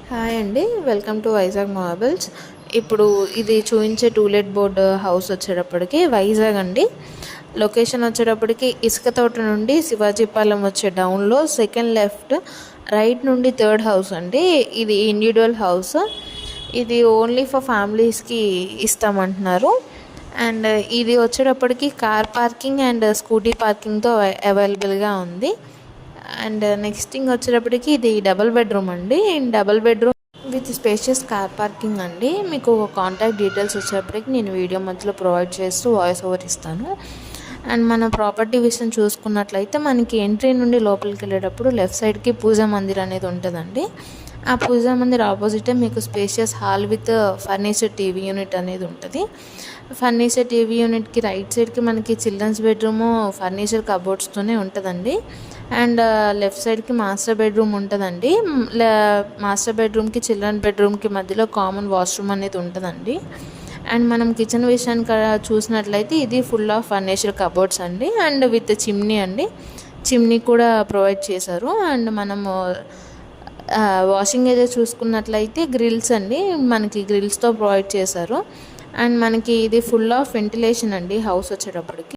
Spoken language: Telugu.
హాయ్ అండి, వెల్కమ్ టు వైజాగ్ మార్బుల్స్. ఇప్పుడు ఇది చూపించే టూలెట్ బోర్డ్ హౌస్ వచ్చేటప్పటికి వైజాగ్ అండి. లొకేషన్ వచ్చేటప్పటికి ఇసుక తోట నుండి శివాజీపాలెం వచ్చే డౌన్లో సెకండ్ లెఫ్ట్ రైట్ నుండి థర్డ్ హౌస్ అండి. ఇది ఇండివిజువల్ హౌస్. ఇది ఓన్లీ ఫర్ ఫ్యామిలీస్కి ఇస్తామంటున్నారు. అండ్ ఇది వచ్చేటప్పటికి కార్ పార్కింగ్ అండ్ స్కూటీ పార్కింగ్తో అవైలబుల్గా ఉంది. అండ్ నెక్స్ట్ థింగ్ వచ్చేటప్పటికి ఇది డబుల్ బెడ్రూమ్ అండి. Double bedroom with spacious car parking అండి. మీకు కాంటాక్ట్ డీటెయిల్స్ వచ్చేటప్పటికి నేను వీడియో మధ్యలో ప్రొవైడ్ చేస్తూ వాయిస్ ఓవర్ ఇస్తాను. అండ్ మన ప్రాపర్టీ విషయం చూసుకున్నట్లయితే మనకి ఎంట్రీ నుండి లోపలికి వెళ్ళేటప్పుడు లెఫ్ట్ సైడ్కి పూజా మందిర్ అనేది ఉంటుందండి. ఆ పూజా మందిర్ ఆపోజిటే మీకు spacious hall with furniture TV unit అనేది ఉంటుంది. ఫర్నిచర్ టీవీ యూనిట్కి రైట్ సైడ్కి మనకి చిల్డ్రన్స్ బెడ్రూము ఫర్నిచర్ కబోర్డ్స్తోనే ఉంటుందండి. అండ్ లెఫ్ట్ సైడ్కి మాస్టర్ బెడ్రూమ్ ఉంటుందండి. మాస్టర్ బెడ్రూమ్కి చిల్డ్రన్ బెడ్రూమ్కి మధ్యలో కామన్ వాష్రూమ్ అనేది ఉంటుందండి. అండ్ మనం కిచెన్ విషయానికి చూసినట్లయితే ఇది ఫుల్ ఆఫ్ ఫర్నిచర్ కబోర్డ్స్ అండి. అండ్ విత్ చిమ్నీ అండి, చిమ్నీ కూడా ప్రొవైడ్ చేశారు. అండ్ మనము వాషింగ్ ఏరియా చూసుకున్నట్లయితే గ్రిల్స్ అండి, మనకి గ్రిల్స్తో ప్రొవైడ్ చేశారు. అండ్ మనకి ఇది ఫుల్ ఆఫ్ వెంటిలేషన్ అండి హౌస్ వచ్చేటప్పటికి.